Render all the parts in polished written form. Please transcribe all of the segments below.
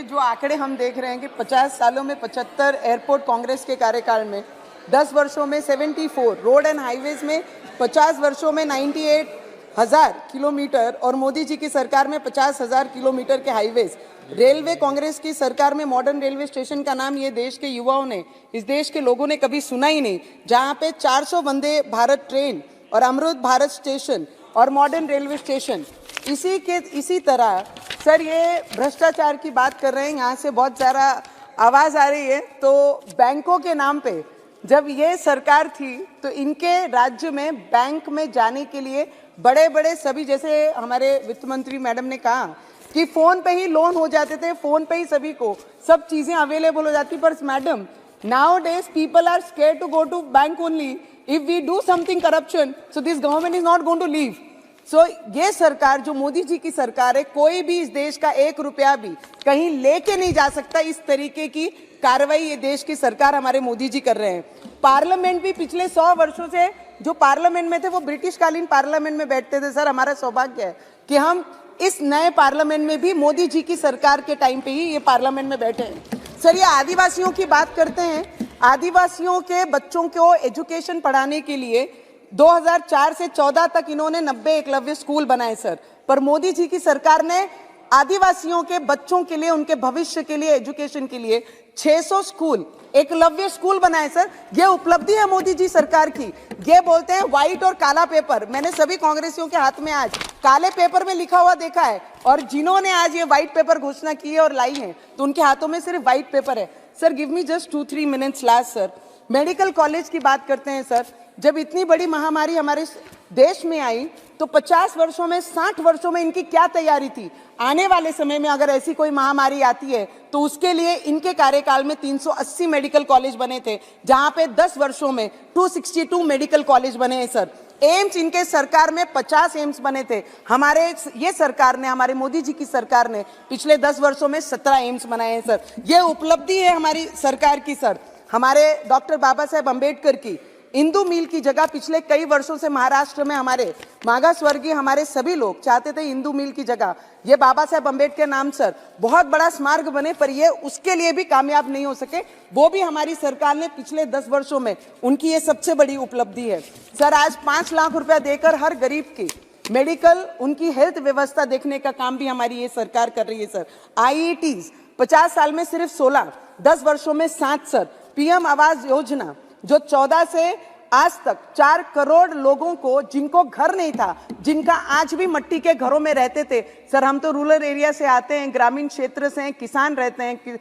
कि जो आंकड़े हम देख रहे हैं कि 50 सालों में 75 एयरपोर्ट कांग्रेस के कार्यकाल में, 10 वर्षों में 74 रोड एंड हाईवेज में, 50 वर्षों में 98,000 किलोमीटर और मोदी जी की सरकार में 50,000 किलोमीटर के हाईवेज। रेलवे कांग्रेस की सरकार में मॉडर्न रेलवे स्टेशन का नाम ये देश के युवाओं ने, इस देश के लोगों ने कभी सुना ही नहीं, जहां पे 400 वंदे भारत ट्रेन और अमृत भारत स्टेशन और मॉडर्न रेलवे स्टेशन। इसी तरह सर ये भ्रष्टाचार की बात कर रहे हैं, यहाँ से बहुत ज़्यादा आवाज़ आ रही है। तो बैंकों के नाम पे जब ये सरकार थी तो इनके राज्य में बैंक में जाने के लिए बड़े बड़े सभी, जैसे हमारे वित्त मंत्री मैडम ने कहा कि फ़ोन पे ही लोन हो जाते थे, फ़ोन पे ही सभी को सब चीज़ें अवेलेबल हो जाती। पर madam, nowadays people are scared to go to bank only. If we do something corruption, so this government is not going to leave. So ये सरकार जो मोदी जी की सरकार है, कोई भी इस देश का 1 रुपया भी कहीं लेके नहीं जा सकता। इस तरीके की कार्रवाई ये देश की सरकार हमारे मोदी जी कर रहे हैं। पार्लियामेंट भी पिछले 100 वर्षों से जो पार्लियामेंट में थे वो ब्रिटिश कालीन पार्लियामेंट में बैठते थे। सर हमारा सौभाग्य है कि हम इस नए पार्लियामेंट में भी मोदी जी की सरकार के टाइम पे ही ये पार्लियामेंट में बैठे हैं। सर ये आदिवासियों की बात करते हैं, आदिवासियों के बच्चों को एजुकेशन पढ़ाने के लिए 2004 से 14 तक इन्होंने 90 एकलव्य स्कूल बनाए सर। पर मोदी जी की सरकार ने आदिवासियों के बच्चों के लिए, उनके भविष्य के लिए, एजुकेशन के लिए 600 स्कूल, एकलव्य स्कूल बनाए सर। ये उपलब्धि है मोदी जी सरकार की। ये बोलते हैं व्हाइट और काला पेपर। मैंने सभी कांग्रेसियों के हाथ में आज काले पेपर में लिखा हुआ देखा है, और जिन्होंने आज ये व्हाइट पेपर घोषणा की है और लाई है तो उनके हाथों में सिर्फ व्हाइट पेपर है। Sir give me just 2-3 minutes last sir. Medical college की बात करते हैं सर। जब इतनी बड़ी महामारी हमारे देश में आई तो 50 वर्षों में, 60 वर्षों में इनकी क्या तैयारी थी? आने वाले समय में अगर ऐसी कोई महामारी आती है तो उसके लिए इनके कार्यकाल में 380 मेडिकल कॉलेज बने थे, जहां पे 10 वर्षों में 262 मेडिकल कॉलेज बने हैं सर। एम्स इनके सरकार में 50 एम्स बने थे। हमारे ये सरकार ने, हमारे मोदी जी की सरकार ने पिछले 10 वर्षों में 17 एम्स बनाए हैं सर। ये उपलब्धि है हमारी सरकार की सर। हमारे डॉक्टर बाबा साहेब अम्बेडकर की इंदू मील की जगह पिछले कई वर्षों से महाराष्ट्र में हमारे मागा स्वर्गीय हमारे सभी लोग चाहते थे इंदू मील की जगह ये बाबा साहेब अम्बेडकर नाम सर बहुत बड़ा स्मारक बने, पर ये उसके लिए भी कामयाब नहीं हो सके। वो भी हमारी सरकार ने पिछले 10 वर्षों में, उनकी ये सबसे बड़ी उपलब्धि है सर। आज 5 लाख रुपया देकर हर गरीब की मेडिकल, उनकी हेल्थ व्यवस्था देखने का काम भी हमारी ये सरकार कर रही है सर। IITs 50 साल में सिर्फ 16, 10 वर्षों में 7 सर। PM आवास योजना जो 14 से आज तक 4 करोड़ लोगों को, जिनको घर नहीं था, जिनका आज भी मट्टी के घरों में रहते थे सर। हम तो रूरल एरिया से आते हैं, ग्रामीण क्षेत्र से हैं, किसान रहते हैं,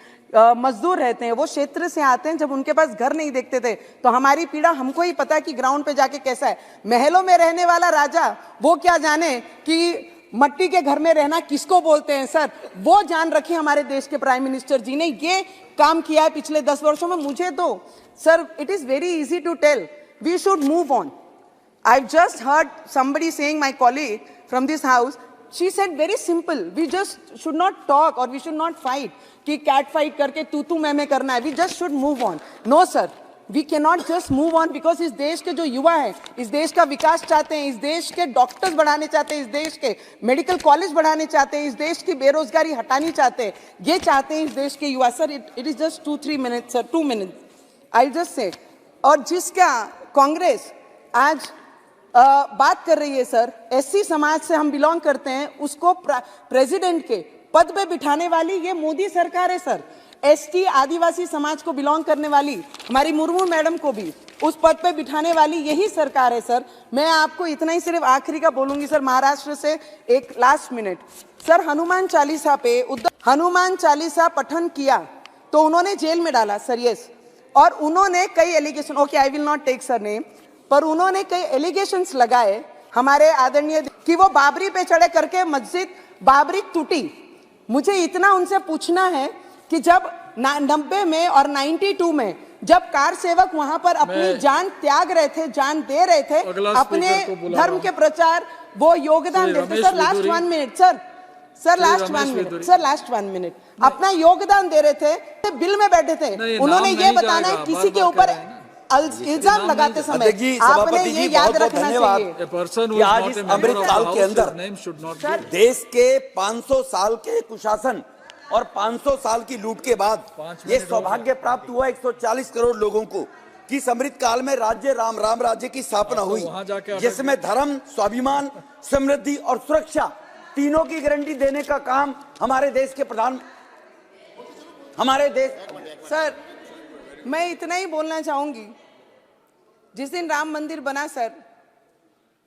मजदूर रहते हैं, वो क्षेत्र से आते हैं। जब उनके पास घर नहीं देखते थे तो हमारी पीड़ा हमको ही पता है कि ग्राउंड पे जाके कैसा है। महलों में रहने वाला राजा वो क्या जाने कि मट्टी के घर में रहना किसको बोलते हैं सर। वो जान रखी हमारे देश के प्राइम मिनिस्टर जी ने, ये काम किया है पिछले 10 वर्षों में। मुझे तो sir it is very easy to tell, we should move on. I just heard somebody saying, my colleague from this house, she said very simple, we just should not talk or we should not fight कि cat fight करके तू मैं करना है। we just should move on. No sir, we cannot just move on because इस देश के जो युवा हैं, इस देश का विकास चाहते हैं, इस देश के डॉक्टर्स बढ़ाने चाहते हैं, इस देश के मेडिकल कॉलेज बढ़ाने चाहते हैं, इस देश की बेरोजगारी हटानी चाहते हैं, ये चाहते हैं इस देश के युवा sir. It is just 2-3 minutes sir, 2 minutes I just say. और जिसका कांग्रेस आज बात कर रही है सर, SC समाज से हम बिलोंग करते हैं, उसको प्रेसिडेंट के पद पे बिठाने वाली ये मोदी सरकार है सर। ST आदिवासी समाज को बिलोंग करने वाली हमारी मुर्मू मैडम को भी उस पद पे बिठाने वाली यही सरकार है सर। मैं आपको इतना ही सिर्फ आखिरी का बोलूंगी सर, महाराष्ट्र से एक last minute sir. Hanuman Chalisa पे हनुमान चालीसा पठन किया तो उन्होंने जेल में डाला सर, यस। और उन्होंने कई allegation, okay I will not take sir name, पर उन्होंने कई एलिगेशंस लगाए हमारे आदरणीय कि वो बाबरी पे चढ़े करके मस्जिद बाबरी टूटी। मुझे इतना उनसे पूछना है कि जब 90 में और 92 में जब कार सेवक वहां पर अपनी जान त्याग रहे थे, जान दे रहे थे अपने धर्म के प्रचार, वो योगदान देते sir. Last 1 minute sir, last 1 minute sir, last 1 minute अपना योगदान दे रहे थे, बिल में बैठे थे। उन्होंने ये बताना है किसी के ऊपर इल्जाम लगाते समय आपने ये याद रखना चाहिए कि आज इस अमृतकाल के अंदर देश के 500 साल के कुशासन और 500 साल की लूट के बाद ये सौभाग्य प्राप्त हुआ 140 करोड़ लोगों को कि अमृत काल में राज्य राम राज्य की स्थापना हुई, जिसमें धर्म, स्वाभिमान, समृद्धि और सुरक्षा तीनों की गारंटी देने का काम हमारे देश के सर, मैं इतना ही बोलना चाहूंगी, जिस दिन राम मंदिर बना सर,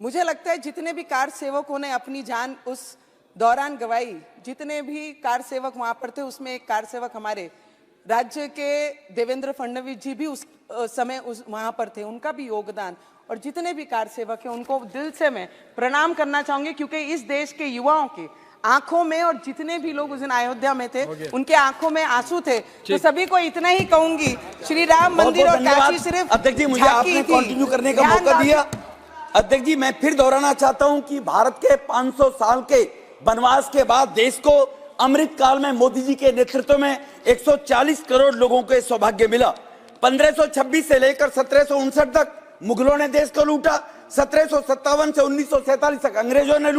मुझे लगता है जितने भी कार सेवकों ने अपनी जान उस दौरान गवाई, जितने भी कार सेवक वहां पर थे, उसमें एक कार सेवक हमारे राज्य के देवेंद्र फडणवीस जी भी उस समय वहां पर थे, उनका भी योगदान, और जितने भी कार सेवक हैं उनको दिल से मैं प्रणाम करना चाहूंगी, क्योंकि इस देश के युवाओं के आंखों में, और जितने भी लोग उस दिन अयोध्या में थे उनके आंखों में आंसू थे। तो सभी को इतना ही कहूंगी, श्री राम मंदिर और काशी सिर्फ अध्यक्ष जी, मुझे आपने कंटिन्यू करने का मौका दिया। अध्यक्ष जी, मैं फिर दोहराना चाहता हूं कि भारत के 500 साल के वनवास के बाद देश को अमृत काल में मोदी जी के नेतृत्व में 140 करोड़ लोगों को सौभाग्य मिला। 1526 से लेकर 1759 तक मुगलों ने देश को लूटा, 1757 से 1947 तक अंग्रेजों ने